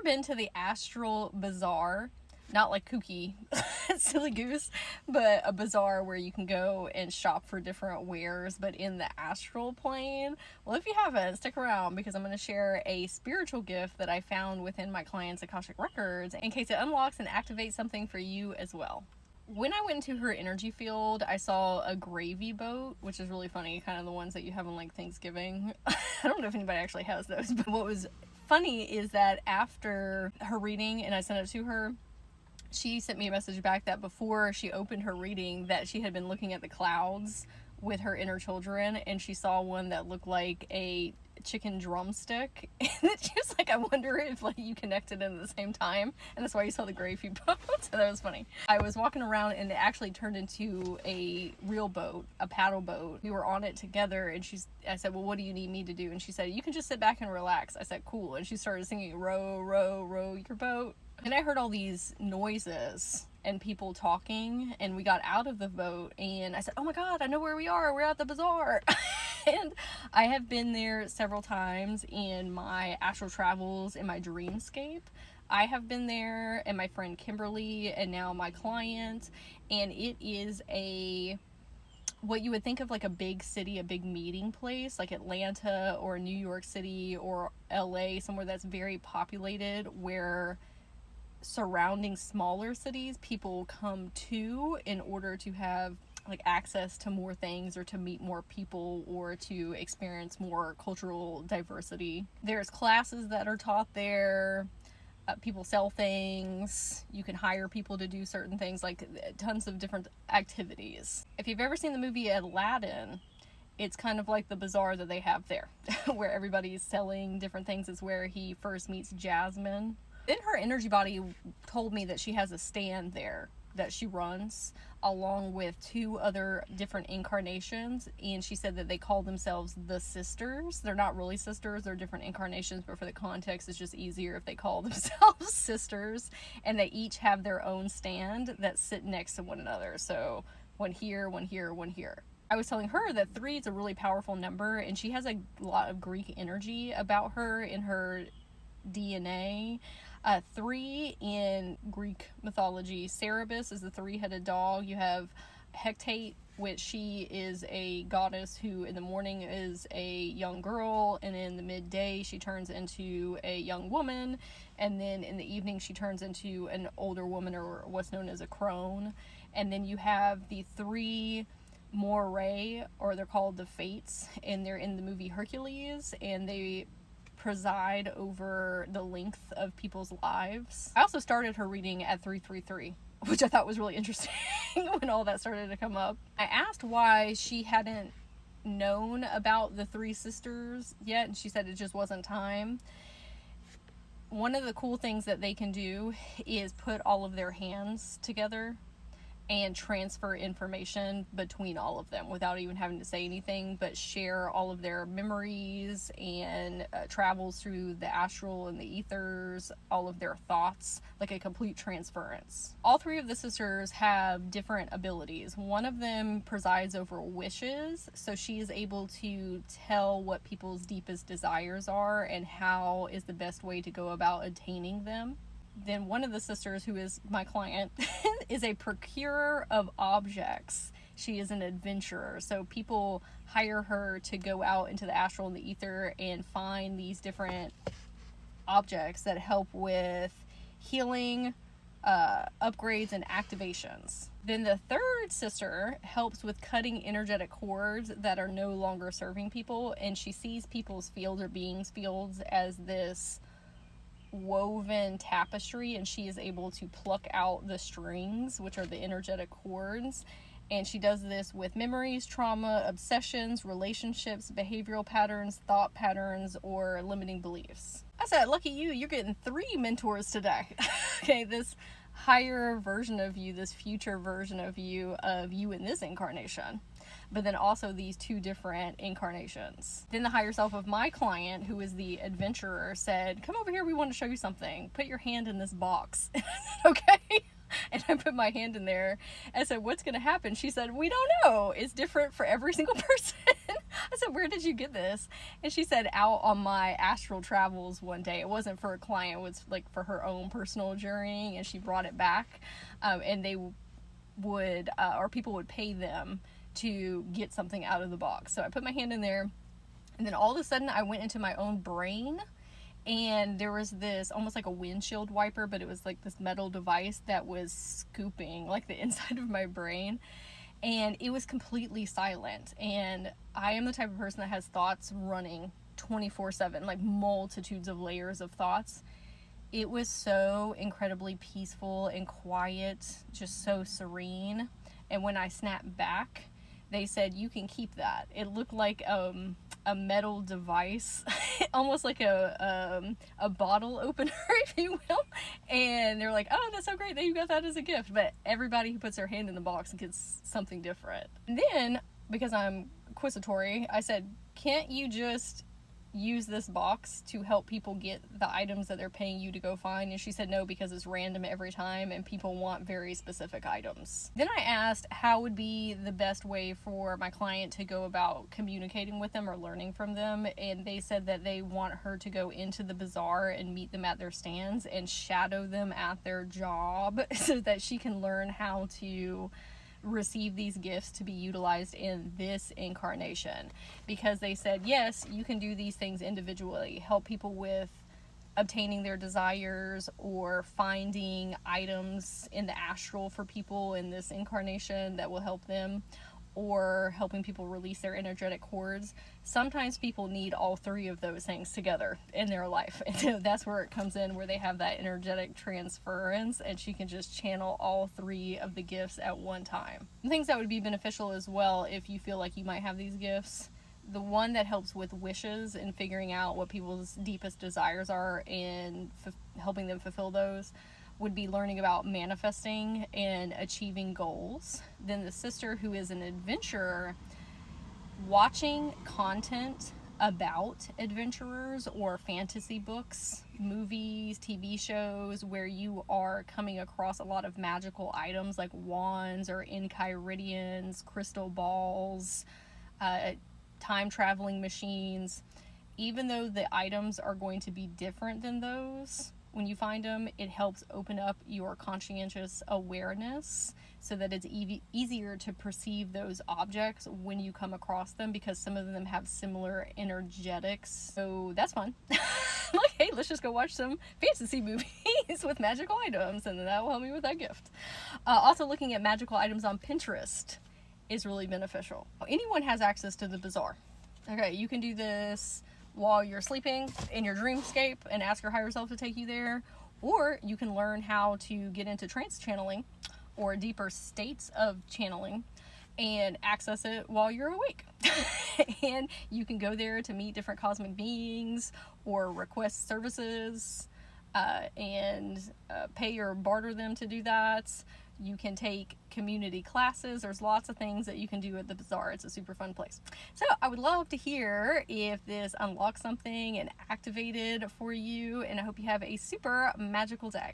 been to the Astral Bazaar? Not like kooky, silly goose, but a bazaar where you can go and shop for different wares, but in the astral plane. Well, if you haven't, stick around because I'm going to share a spiritual gift that I found within my client's Akashic records in case it unlocks and activates something for you as well. When I went into her energy field, I saw a gravy boat, which is really funny, kind of the ones that you have on like Thanksgiving. I don't know if anybody actually has those, but what was funny is that after her reading and I sent it to her, she sent me a message back that before she opened her reading that she had been looking at the clouds with her inner children and she saw one that looked like a chicken drumstick, and she was like, I wonder if like you connected at the same time, and that's why you saw the gravy boat. So that was funny. I was walking around and it actually turned into a real boat, a paddle boat. We were on it together and I said, well, what do you need me to do? And she said, you can just sit back and relax. I said, cool. And she started singing, row, row, row your boat. And I heard all these noises and people talking, and we got out of the boat and I said, oh my God, I know where we are. We're at the bazaar. And I have been there several times in my astral travels, in my dreamscape. I have been there, and my friend Kimberly, and now my client, and it is what you would think of like a big city, a big meeting place, like Atlanta or New York City or LA, somewhere that's very populated, where surrounding smaller cities people come to in order to have like access to more things or to meet more people or to experience more cultural diversity. There's classes that are taught there. People sell things. You can hire people to do certain things, like tons of different activities. If you've ever seen the movie Aladdin, it's kind of like the bazaar that they have there, where everybody's selling different things. Is where he first meets Jasmine. Then her energy body told me that she has a stand there that she runs along with 2 other different incarnations, and she said that they call themselves the sisters. They're not really sisters, they're different incarnations, but for the context it's just easier if they call themselves sisters, and they each have their own stand that sit next to one another. So one here, one here, one here. I was telling her that 3 is a really powerful number, and she has a lot of Greek energy about her in her DNA. 3 in Greek mythology, Cerberus is the 3-headed dog. You have Hecate, which she is a goddess who in the morning is a young girl, and in the midday she turns into a young woman, and then in the evening she turns into an older woman, or what's known as a crone. And then you have the 3 Moirae, or they're called the Fates, and they're in the movie Hercules, and they preside over the length of people's lives. I also started her reading at 333, which I thought was really interesting when all that started to come up. I asked why she hadn't known about the 3 sisters yet, and she said it just wasn't time. One of the cool things that they can do is put all of their hands together and transfer information between all of them without even having to say anything, but share all of their memories and travels through the astral and the ethers, all of their thoughts, like a complete transference. All 3 of the sisters have different abilities. One of them presides over wishes, so she is able to tell what people's deepest desires are and how is the best way to go about attaining them. Then one of the sisters, who is my client, is a procurer of objects. She is an adventurer, so people hire her to go out into the astral and the ether and find these different objects that help with healing, upgrades, and activations. Then the 3rd sister helps with cutting energetic cords that are no longer serving people, and she sees people's fields or beings' fields as this woven tapestry, and she is able to pluck out the strings, which are the energetic cords. And she does this with memories, trauma, obsessions, relationships, behavioral patterns, thought patterns, or limiting beliefs. I said, lucky you, you're getting 3 mentors today. Okay, this higher version of you, this future version of you in this incarnation, but then also these 2 different incarnations. Then the higher self of my client, who is the adventurer, said, come over here, we want to show you something. Put your hand in this box. Okay. And I put my hand in there and I said, what's going to happen? She said, we don't know. It's different for every single person. I said, where did you get this? And she said, out on my astral travels one day. It wasn't for a client, it was like for her own personal journeying, and she brought it back. And they would, or people would pay them to get something out of the box. So I put my hand in there, and then all of a sudden I went into my own brain, and there was this almost like a windshield wiper, but it was like this metal device that was scooping like the inside of my brain. And it was completely silent. And I am the type of person that has thoughts running 24/7, like multitudes of layers of thoughts. It was so incredibly peaceful and quiet, just so serene. And when I snapped back, they said, you can keep that. It looked like a metal device, almost like a bottle opener, if you will. And they're like, oh, that's so great that you got that as a gift. But everybody who puts their hand in the box gets something different. And then, because I'm inquisitory, I said, can't you just use this box to help people get the items that they're paying you to go find? And she said no, because it's random every time and people want very specific items. Then I asked how would be the best way for my client to go about communicating with them or learning from them, and they said that they want her to go into the bazaar and meet them at their stands and shadow them at their job so that she can learn how to receive these gifts to be utilized in this incarnation. Because they said, yes, you can do these things individually, help people with obtaining their desires or finding items in the astral for people in this incarnation that will help them, or helping people release their energetic cords. Sometimes people need all three of those things together in their life. And so that's where it comes in, where they have that energetic transference and she can just channel all three of the gifts at one time. Things that would be beneficial as well if you feel like you might have these gifts. The one that helps with wishes and figuring out what people's deepest desires are and helping them fulfill those would be learning about manifesting and achieving goals. Then the sister, who is an adventurer, watching content about adventurers or fantasy books, movies, TV shows, where you are coming across a lot of magical items like wands or enchiridions, crystal balls, time traveling machines. Even though the items are going to be different than those, when you find them, it helps open up your conscientious awareness so that it's easier to perceive those objects when you come across them, because some of them have similar energetics. So that's fun. Like, hey, let's just go watch some fantasy movies with magical items, and then that will help me with that gift. Also, looking at magical items on Pinterest is really beneficial. Anyone has access to the Bazaar. Okay, you can do this while you're sleeping in your dreamscape and ask your higher self to take you there, or you can learn how to get into trance channeling or deeper states of channeling and access it while you're awake. And you can go there to meet different cosmic beings or request services and pay or barter them to do that. You can take community classes. There's lots of things that you can do at the Bazaar. It's a super fun place. So I would love to hear if this unlocked something and activated for you, and I hope you have a super magical day.